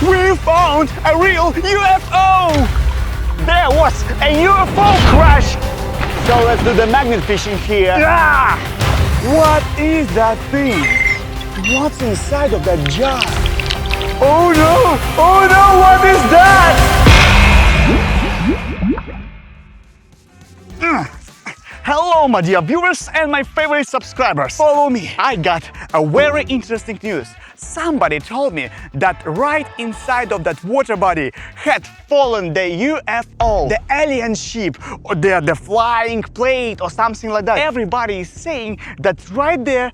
We found a real UFO! There was a UFO crash! So let's do the magnet fishing here. Ah! What is that thing? What's inside of that jar? Oh no! Oh no! What is that? Hello my dear viewers and my favorite subscribers. Follow me. I got a very interesting news. Somebody told me that right inside of that water body had fallen the UFO, the alien ship, or the flying plate or something like that. Everybody is saying that right there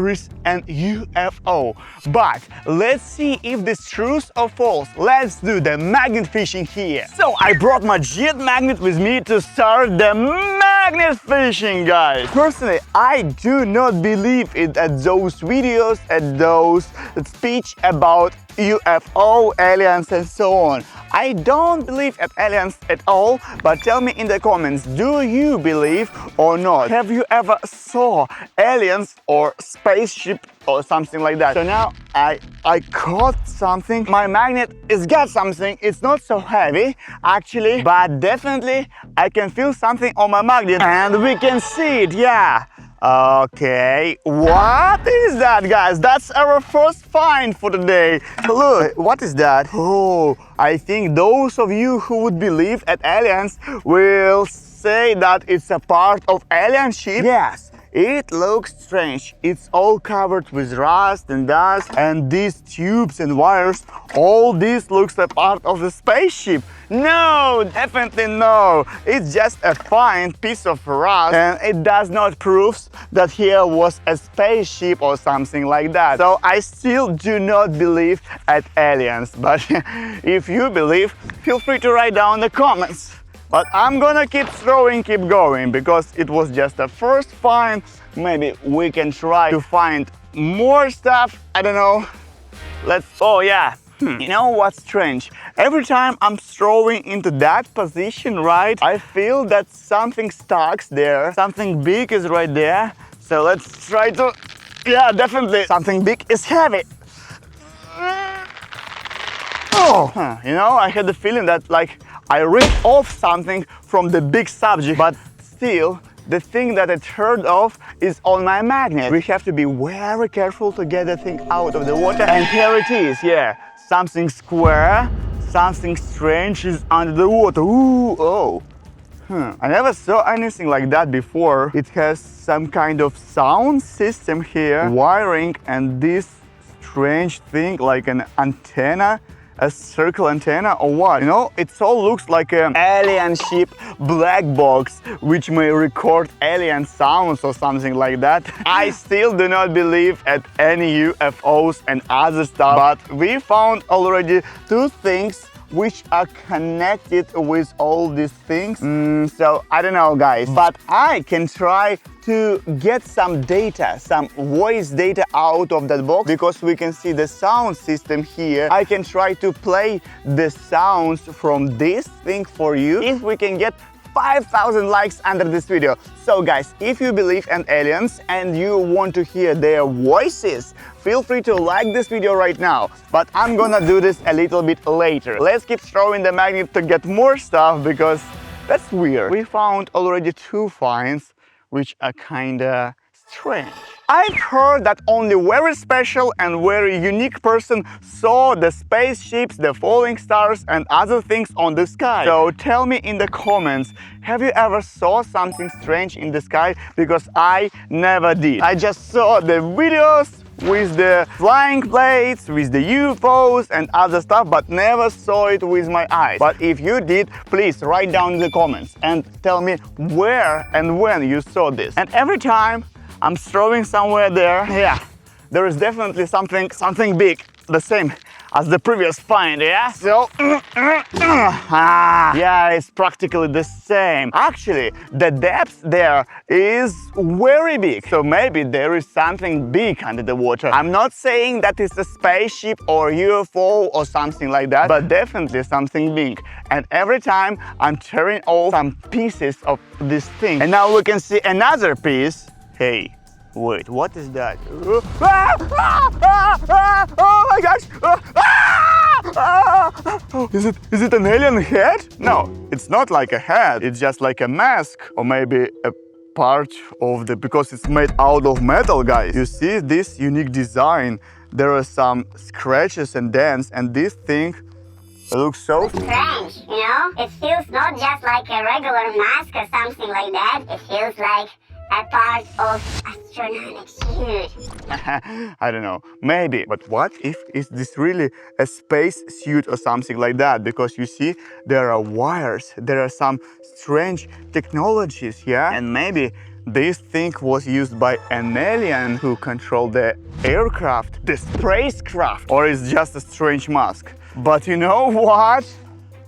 is an UFO. But let's see if this is true or false. Let's do the magnet fishing here. So I brought my jet magnet with me to start the magnet fishing, guys. Personally, I do not believe it at those videos, at those speech about UFO, aliens and so on. I don't believe at aliens at all, but tell me in the comments, do you believe or not? Have you ever saw aliens or spaceship or something like that? So now I caught something. My magnet has got something. It's not so heavy actually, but definitely I can feel something on my magnet and we can see it, yeah. Okay, what is that, guys? That's our first find for the day. Look, what is that? Oh, I think those of you who would believe at aliens will say that it's a part of alien ship. Yes, it looks strange. It's all covered with rust and dust, and these tubes and wires, all this looks a part of the spaceship. No, definitely no. It's just a fine piece of rust and it does not prove that here was a spaceship or something like that. So I still do not believe at aliens. But if you believe, feel free to write down in the comments. But I'm gonna keep throwing, keep going, because it was just a first find. Maybe we can try to find more stuff. I don't know. Oh yeah. You know what's strange? Every time I'm throwing into that position, right, I feel that something stuck there. Something big is right there. So let's try to... Yeah, definitely. Something big is heavy. Oh, you know, I had the feeling that like I ripped off something from the big subject, but still, the thing that I turned off is on my magnet. We have to be very careful to get the thing out of the water. And here it is, yeah. Something square, something strange is under the water. Ooh, oh. I never saw anything like that before. It has some kind of sound system here, wiring, and this strange thing like an antenna. A circle antenna or what? You know, it all looks like an alien ship black box which may record alien sounds or something like that. I still do not believe at any UFOs and other stuff, but we found already two things which are connected with all these things. So I don't know, guys, but I can try to get some data, some voice data out of that box, because we can see the sound system here. I can try to play the sounds from this thing for you if we can get 5,000 likes under this video. So guys, if you believe in aliens and you want to hear their voices, feel free to like this video right now. But I'm gonna do this a little bit later. Let's keep throwing the magnet to get more stuff, because that's weird. We found already two finds which are kinda strange. I've heard that only very special and very unique person saw the spaceships, the falling stars and other things on the sky. So tell me in the comments, have you ever saw something strange in the sky? Because I never did. I just saw the videos with the flying plates, with the UFOs and other stuff, but never saw it with my eyes. But if you did, please write down in the comments and tell me where and when you saw this. And every time I'm throwing somewhere there, yeah, there is definitely something big, the same as the previous find, yeah? So, yeah, it's practically the same. Actually, the depth there is very big, so maybe there is something big under the water. I'm not saying that it's a spaceship or UFO or something like that, but definitely something big. And every time I'm tearing off some pieces of this thing. And now we can see another piece. Hey, wait, what is that? Oh my gosh! Is it an alien head? No, it's not like a head. It's just like a mask, or maybe a part of the, because it's made out of metal, guys. You see this unique design? There are some scratches and dents, and this thing looks so strange, you know? It feels not just like a regular mask or something like that. It feels like a part of astronautics suit. I don't know, maybe. But what if is this really a space suit or something like that? Because you see, there are wires, there are some strange technologies, yeah? And maybe this thing was used by an alien who controlled the aircraft, the spacecraft, or it's just a strange mask. But you know what?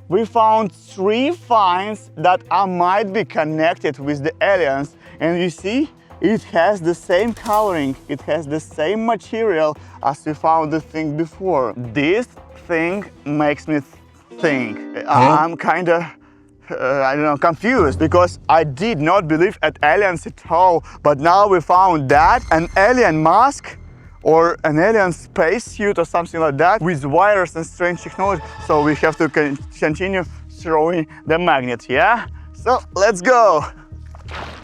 We found 3 finds that might be connected with the aliens. And you see, it has the same coloring, it has the same material as we found the thing before. This thing makes me think. I'm kinda, I don't know, confused, because I did not believe at aliens at all. But now we found that, an alien mask or an alien spacesuit or something like that with wires and strange technology. So we have to continue throwing the magnet, yeah? So let's go.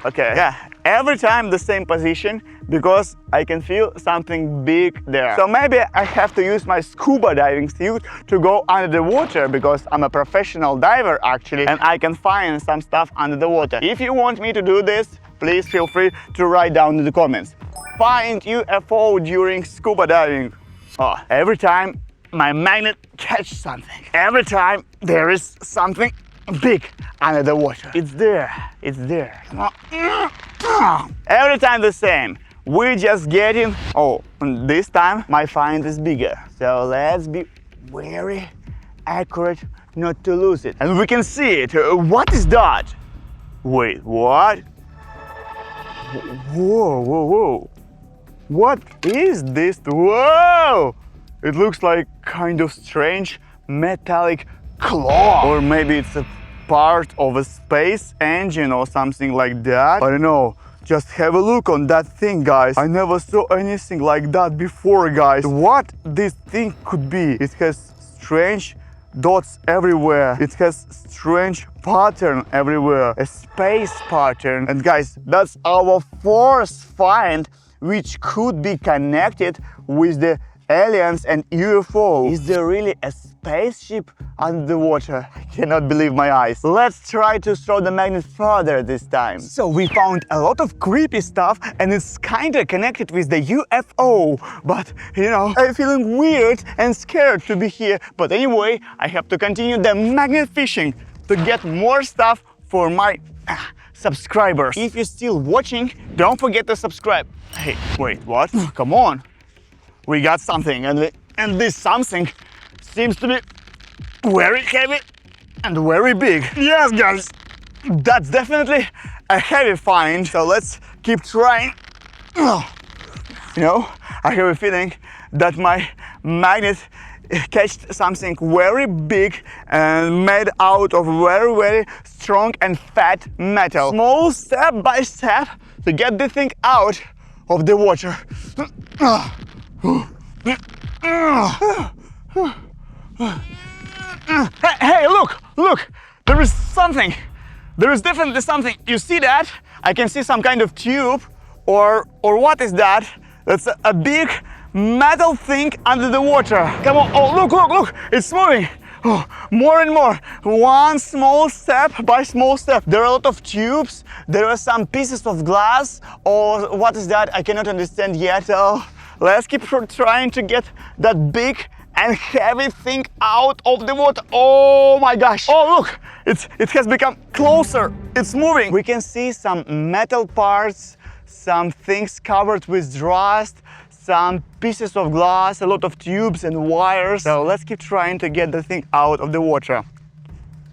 Okay, yeah, every time the same position, because I can feel something big there. So maybe I have to use my scuba diving suit to go under the water, because I'm a professional diver actually, and I can find some stuff under the water. If you want me to do this, please feel free to write down in the comments. Find UFO during scuba diving. Oh, every time my magnet catches something. Every time there is something big under the water. It's there. It's there. Every time the same. We just getting. Oh, and this time my find is bigger. So let's be very accurate not to lose it. And we can see it. What is that? Wait, what? Whoa, whoa, whoa. What is this? Whoa! It looks like kind of strange metallic claw. Or maybe it's a part of a space engine or something like that. I don't know. Just have a look on that thing, guys. I never saw anything like that before, guys. What this thing could be? It has strange dots everywhere. It has strange pattern everywhere. A space pattern. And guys, that's our 4th find, which could be connected with the aliens and UFO. Is there really a spaceship under the water? I cannot believe my eyes. Let's try to throw the magnet further this time. So we found a lot of creepy stuff, and it's kinda connected with the UFO. But you know, I'm feeling weird and scared to be here. But anyway, I have to continue the magnet fishing to get more stuff for my subscribers. If you're still watching, don't forget to subscribe. Hey, wait, what? Come on. We got something, and this something seems to be very heavy and very big. Yes, guys, that's definitely a heavy find. So let's keep trying. You know, I have a feeling that my magnet catched something very big and made out of very, very strong and fat metal. Small step by step to get the thing out of the water. Hey, look, there is something. There is definitely something. You see that? I can see some kind of tube, or what is that? That's a big metal thing under the water. Come on, oh, look, it's moving. Oh, more and more. One small step by small step. There are a lot of tubes. There are some pieces of glass, or what is that? I cannot understand yet. So let's keep trying to get that big and heavy thing out of the water. Oh my gosh. Oh, look, it has become closer. It's moving. We can see some metal parts, some things covered with rust, some pieces of glass, a lot of tubes and wires. So let's keep trying to get the thing out of the water.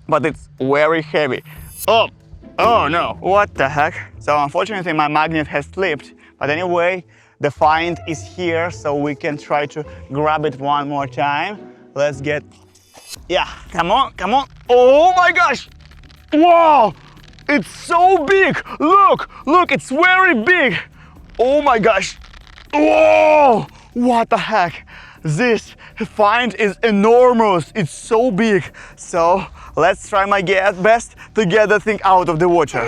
But it's very heavy. Oh no, what the heck? So unfortunately my magnet has slipped. But anyway, the find is here, so we can try to grab it one more time. Let's get, yeah, come on. Oh my gosh, wow, it's so big. Look, it's very big. Oh my gosh, whoa, what the heck? This find is enormous. It's so big. So let's try my best to get the thing out of the water.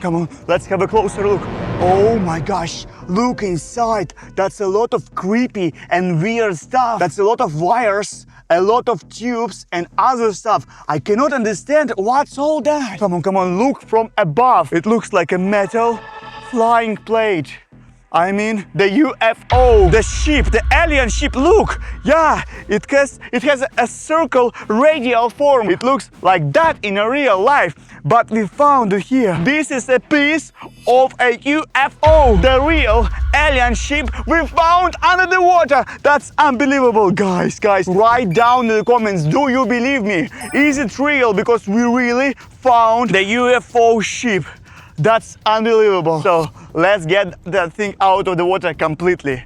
Come on, let's have a closer look. Oh my gosh, look inside. That's a lot of creepy and weird stuff. That's a lot of wires, a lot of tubes and other stuff. I cannot understand what's all that. Come on, look from above. It looks like a metal flying plate. I mean, the UFO, the ship, the alien ship, look! Yeah, it has a circle radial form. It looks like that in a real life, but we found it here. This is a piece of a UFO, the real alien ship we found under the water. That's unbelievable, guys. Write down in the comments, do you believe me? Is it real? Because we really found the UFO ship. That's unbelievable. So let's get that thing out of the water completely.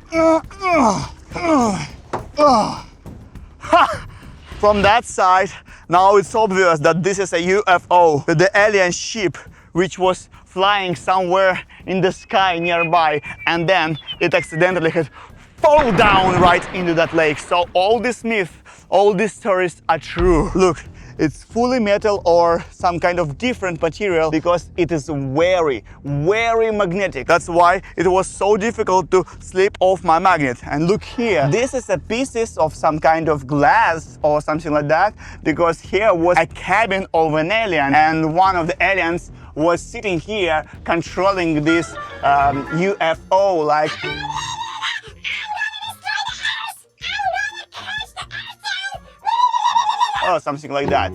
From that side, now it's obvious that this is a UFO, the alien ship, which was flying somewhere in the sky nearby, and then it accidentally had fall down right into that lake. So all these myths, all these stories are true. Look. It's fully metal or some kind of different material because it is very, very magnetic. That's why it was so difficult to slip off my magnet. And look here, this is a pieces of some kind of glass or something like that, because here was a cabin of an alien and one of the aliens was sitting here controlling this UFO like... or something like that.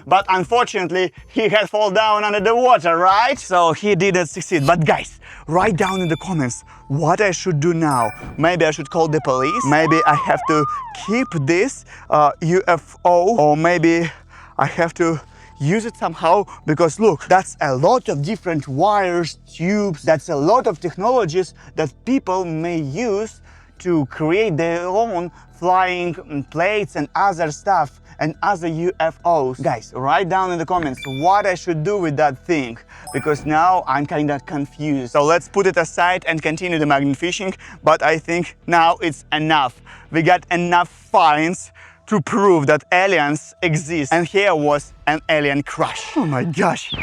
But unfortunately, he had fallen down under the water, right? So he didn't succeed. But guys, write down in the comments what I should do now. Maybe I should call the police. Maybe I have to keep this UFO, or maybe I have to use it somehow, because look, that's a lot of different wires, tubes, that's a lot of technologies that people may use to create their own flying plates and other stuff and other UFOs. Guys, write down in the comments what I should do with that thing, because now I'm kind of confused. So let's put it aside and continue the magnet fishing, but I think now it's enough. We got enough finds to prove that aliens exist, and here was an alien crash. Oh my gosh.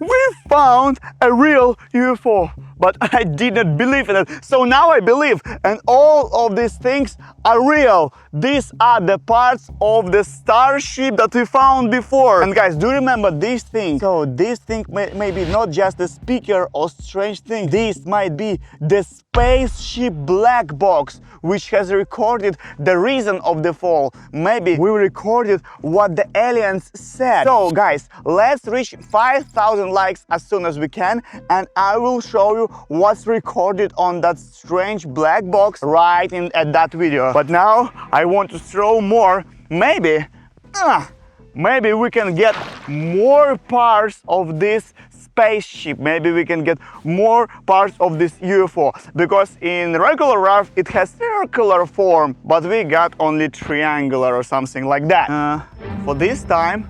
We found a real UFO, but I did not believe in it. So now I believe, and all of these things are real. These are the parts of the starship that we found before. And guys, do you remember this thing? So this thing may be not just a speaker or strange thing. This might be the spaceship black box, which has recorded the reason of the fall. Maybe we recorded what the aliens said. So guys, let's reach 5,000 likes as soon as we can, and I will show you what's recorded on that strange black box right at that video. But now I want to throw more. Maybe we can get more parts of this spaceship. Maybe we can get more parts of this UFO, because in regular RAF it has circular form, but we got only triangular or something like that. For this time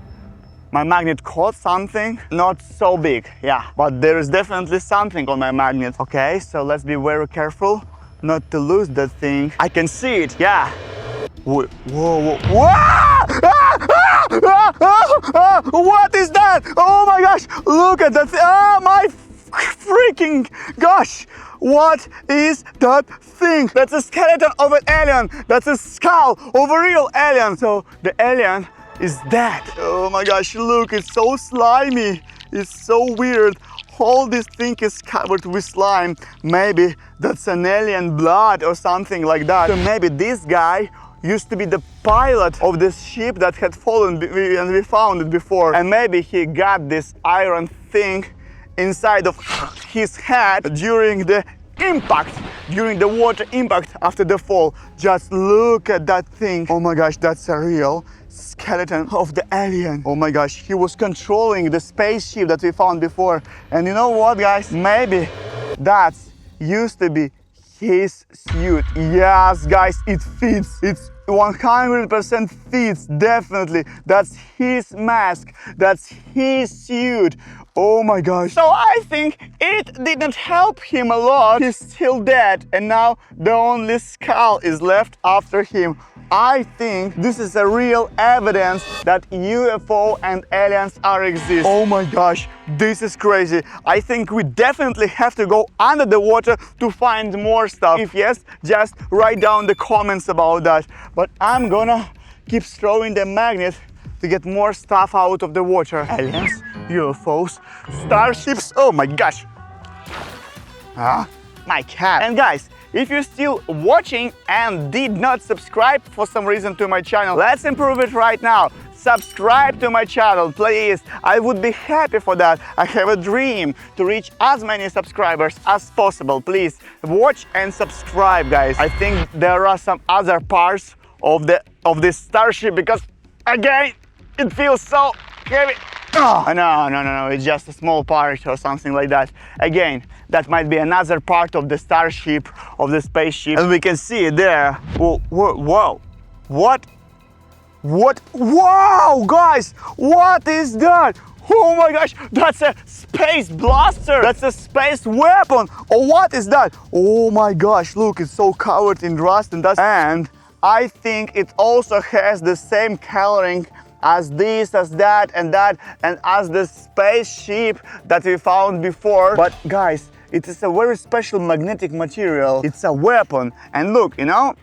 my magnet caught something not so big, yeah, but there is definitely something on my magnet. Okay, so let's be very careful not to lose that thing. I can see it, yeah. Whoa, whoa, whoa. What is that? Oh my gosh, look at that. Oh my freaking gosh. What is that thing? That's a skeleton of an alien. That's a skull of a real alien. So the alien is that. Oh my gosh, look, it's so slimy. It's so weird. All this thing is covered with slime. Maybe that's an alien blood or something like that. So maybe this guy used to be the pilot of this ship that had fallen and we found it before. And maybe he got this iron thing inside of his head during the impact, during the water impact after the fall. Just look at that thing. Oh my gosh, that's a real skeleton of the alien. Oh my gosh, he was controlling the spaceship that we found before. And you know what, guys? Maybe that used to be his suit. Yes, guys, it fits. It's 100% fits, definitely. That's his mask, that's his suit. Oh my gosh. So I think it didn't help him a lot. He's still dead, and now the only skull is left after him. I think this is a real evidence that UFO and aliens are exist. Oh my gosh, this is crazy. I think we definitely have to go under the water to find more stuff. If yes, just write down the comments about that. But I'm gonna keep throwing the magnet to get more stuff out of the water. Aliens, UFOs, starships. Oh my gosh. My cat. And guys, if you're still watching and did not subscribe for some reason to my channel, let's improve it right now. Subscribe to my channel, please. I would be happy for that. I have a dream to reach as many subscribers as possible. Please watch and subscribe, guys. I think there are some other parts of this starship, because again, it feels so heavy. Oh, no, it's just a small part or something like that. Again, that might be another part of the starship, of the spaceship. And we can see it there. Whoa, what? Wow, guys, what is that? Oh my gosh, that's a space blaster. That's a space weapon. Oh, what is that? Oh my gosh, look, it's so covered in rust and dust. And I think it also has the same coloring as this, as that, and as the spaceship that we found before. But guys, it is a very special magnetic material. It's a weapon. And look, you know,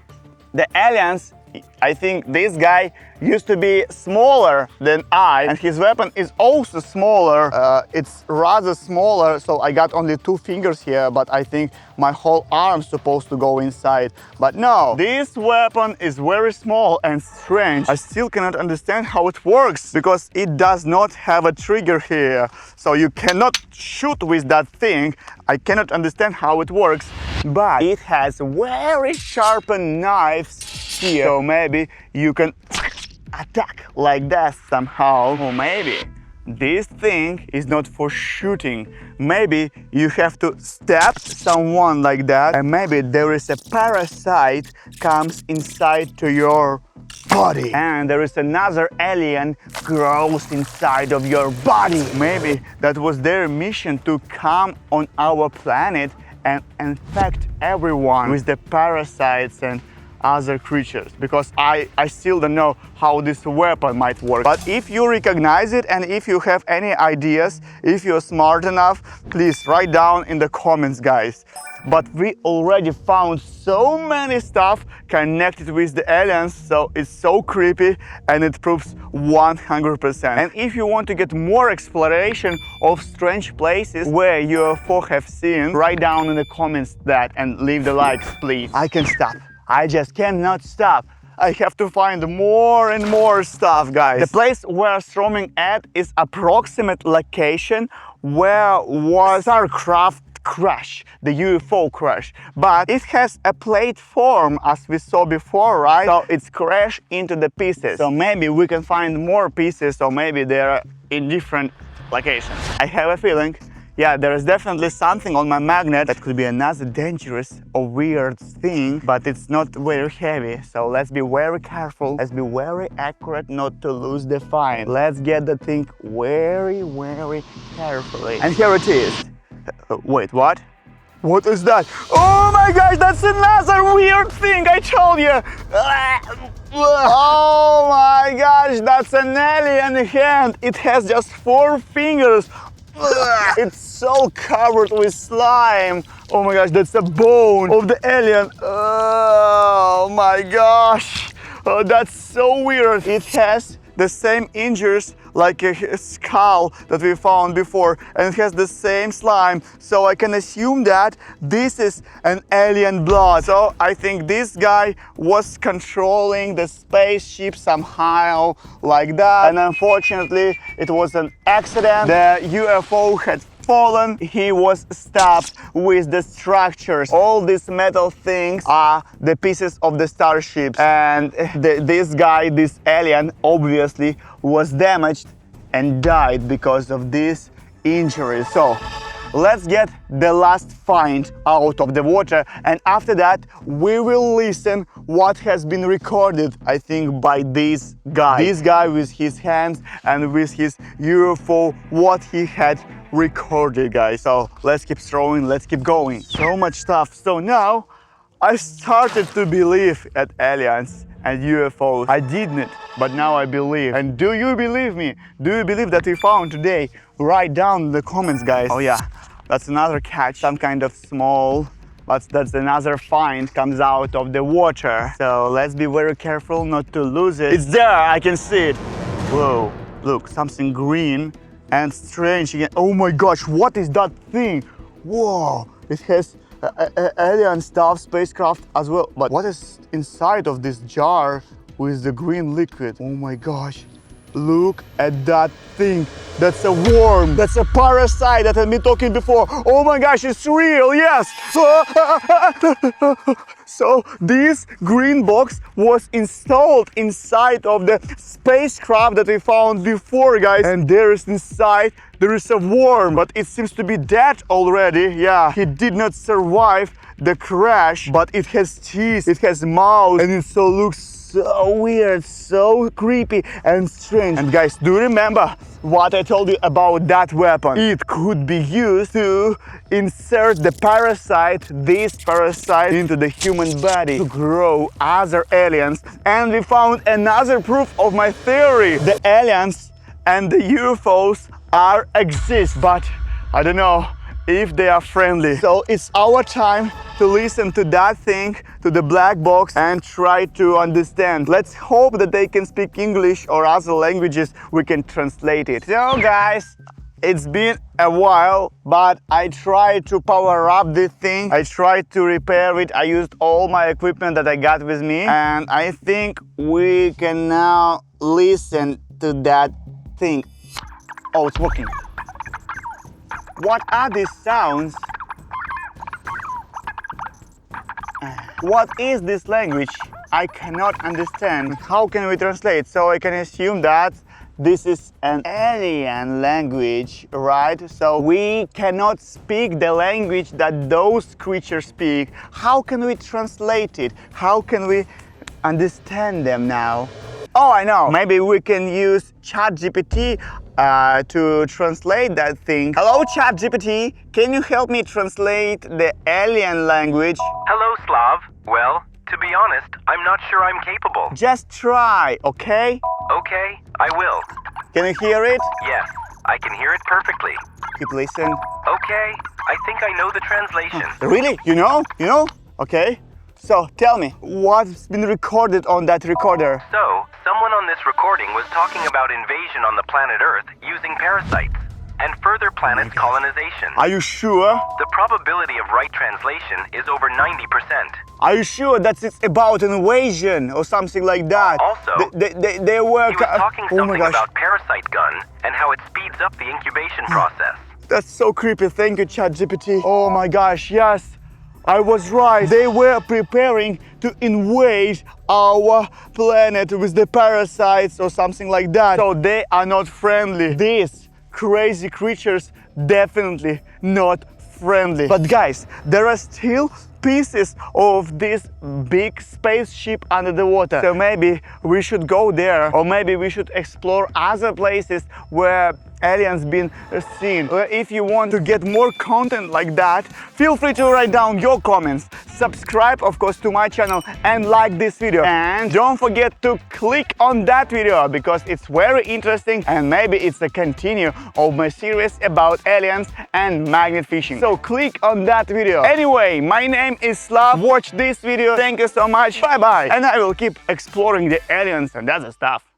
the aliens, I think this guy used to be smaller than I, and his weapon is also smaller. It's rather smaller, so I got only 2 fingers here, but I think my whole arm's supposed to go inside. But no, this weapon is very small and strange. I still cannot understand how it works, because it does not have a trigger here. So you cannot shoot with that thing. I cannot understand how it works, but it has very sharpened knives here. So maybe you can attack like that somehow. Or maybe this thing is not for shooting. Maybe you have to stab someone like that, and maybe there is a parasite comes inside to your body, and there is another alien grows inside of your body. Maybe that was their mission, to come on our planet and infect everyone with the parasites and other creatures, because I still don't know how this weapon might work. But if you recognize it, and if you have any ideas, if you're smart enough, please write down in the comments, guys. But we already found so many stuff connected with the aliens, so it's so creepy, and it proves 100%. And if you want to get more exploration of strange places where UFO have seen, write down in the comments that, and leave the likes, please. I can stop. I just cannot stop. I have to find more and more stuff, guys. The place we're storming at is approximate location where was our craft crash, the UFO crash. But it has a plate form, as we saw before, right? So it's crashed into the pieces. So maybe we can find more pieces, or maybe they're in different locations. I have a feeling, yeah, there is definitely something on my magnet that could be another dangerous or weird thing, but it's not very heavy. So let's be very careful. Let's be very accurate not to lose the find. Let's get the thing very, very carefully. And here it is. Wait, what? What is that? Oh my gosh, that's another weird thing, I told you! Oh my gosh, that's an alien hand! It has just 4 fingers! It's so covered with slime! Oh my gosh, that's a bone of the alien! Oh my gosh! Oh, that's so weird! It has the same injuries like a skull that we found before, and it has the same slime, so I can assume that this is an alien blood. So I think this guy was controlling the spaceship somehow like that, and unfortunately it was an accident. The UFO had fallen, he was stabbed with the structures. All these metal things are the pieces of the starship, and this guy, this alien, obviously was damaged and died because of these injuries. So let's get the last find out of the water, and after that we will listen what has been recorded, I think, by this guy with his hands and with his UFO, what he had recorded, guys. So let's keep throwing, let's keep going. So much stuff. So now I started to believe at aliens and UFOs. I didn't, but now I believe. And do you believe me? Do you believe that we found today? Write down in the comments, guys. Oh yeah, that's another catch, some kind of small, but that's another find comes out of the water. So let's be very careful not to lose it. It's there, I can see it. Whoa, look, something green and strange again. Oh my gosh, what is that thing? Whoa, it has alien stuff, spacecraft as well. But what is inside of this jar with the green liquid? Oh my gosh, look at that thing. That's a worm. That's a parasite that I've been talking before. Oh my gosh, it's real, yes. So this green box was installed inside of the spacecraft that we found before, guys. And there is inside, there is a worm, but it seems to be dead already. Yeah, he did not survive the crash, but it has teeth, it has mouth, and it so looks so weird, so creepy and strange. And guys, do you remember what I told you about that weapon? It could be used to insert the parasite, this parasite, into the human body to grow other aliens. And we found another proof of my theory. The aliens and the UFOs exist, but I don't know if they are friendly. So it's our time to listen to that thing, to the black box, and try to understand. Let's hope that they can speak English or other languages, we can translate it. So guys, it's been a while, but I tried to power up this thing. I tried to repair it. I used all my equipment that I got with me, and I think we can now listen to that thing. Oh, it's working. What are these sounds? What is this language? I cannot understand. How can we translate? So I can assume that this is an alien language, right? So we cannot speak the language that those creatures speak. How can we translate it? How can we understand them now? Oh, I know. Maybe we can use ChatGPT to translate that thing. Hello, ChatGPT. Can you help me translate the alien language? Hello, Slav. Well, to be honest, I'm not sure I'm capable. Just try, okay? Okay, I will. Can you hear it? Yes, I can hear it perfectly. Keep listen. Okay, I think I know the translation. Really? You know? You know? Okay. So tell me, what's been recorded on that recorder? So, someone on this recording was talking about invasion on the planet Earth using parasites and further planet colonization. Are you sure? The probability of right translation is over 90%. Are you sure that it's about an invasion or something like that? Also, they were... he was talking something about parasite gun and how it speeds up the incubation process. That's so creepy. Thank you, ChatGPT. Oh my gosh, yes. I was right. They were preparing to invade our planet with the parasites or something like that. So they are not friendly. These crazy creatures definitely not friendly. But guys, there are still pieces of this big spaceship under the water. So maybe we should go there, or maybe we should explore other places where aliens been seen. If you want to get more content like that, feel free to write down your comments. Subscribe, of course, to my channel and like this video. And don't forget to click on that video because it's very interesting and maybe it's a continue of my series about aliens and magnet fishing. So click on that video. Anyway, my name is Slav. Watch this video. Thank you so much. Bye bye. And I will keep exploring the aliens and other stuff.